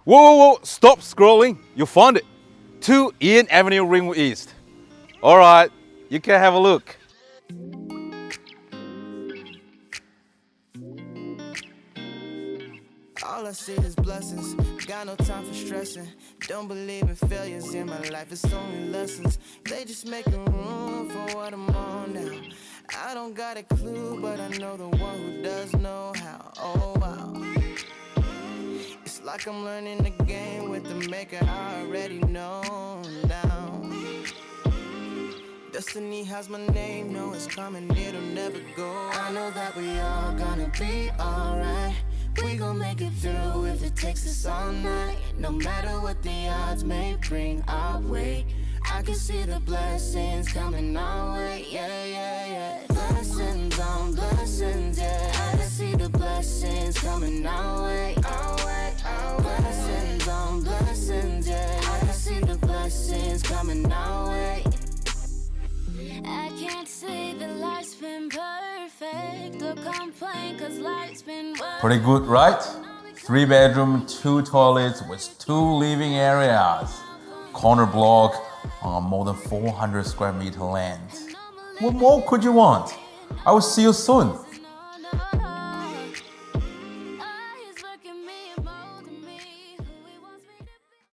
Whoa, whoa, whoa, stop scrolling. You found it. 2 Ian Avenue, Ringwood East. All right, you can have a look. All I see is blessings, got no time for stressing. Don't believe in failures in my life, it's only lessons. They just making room for what I'm on now. I don't got a clue, but I know the one who does know how. Oh wow. It's like I'm learning the game with the maker I already know now. Destiny has my name, know it's coming, it'll never go. I know that we all gonna be alright. We gon' make it through if it takes us all night. No matter what the odds may bring our way, I can see the blessings coming our way. Yeah, yeah, yeah. Blessings on blessings, yeah. I can see the blessings coming our way. Our way, our way. Blessings on blessings, yeah. I can see the blessings coming our way. I can't say that life's been perfect or complain cause life's been worth. Pretty good, right? 3 bedroom, 2 toilets with 2 living areas. Corner block on more than 400 square meter land. What more could you want? I will see you soon.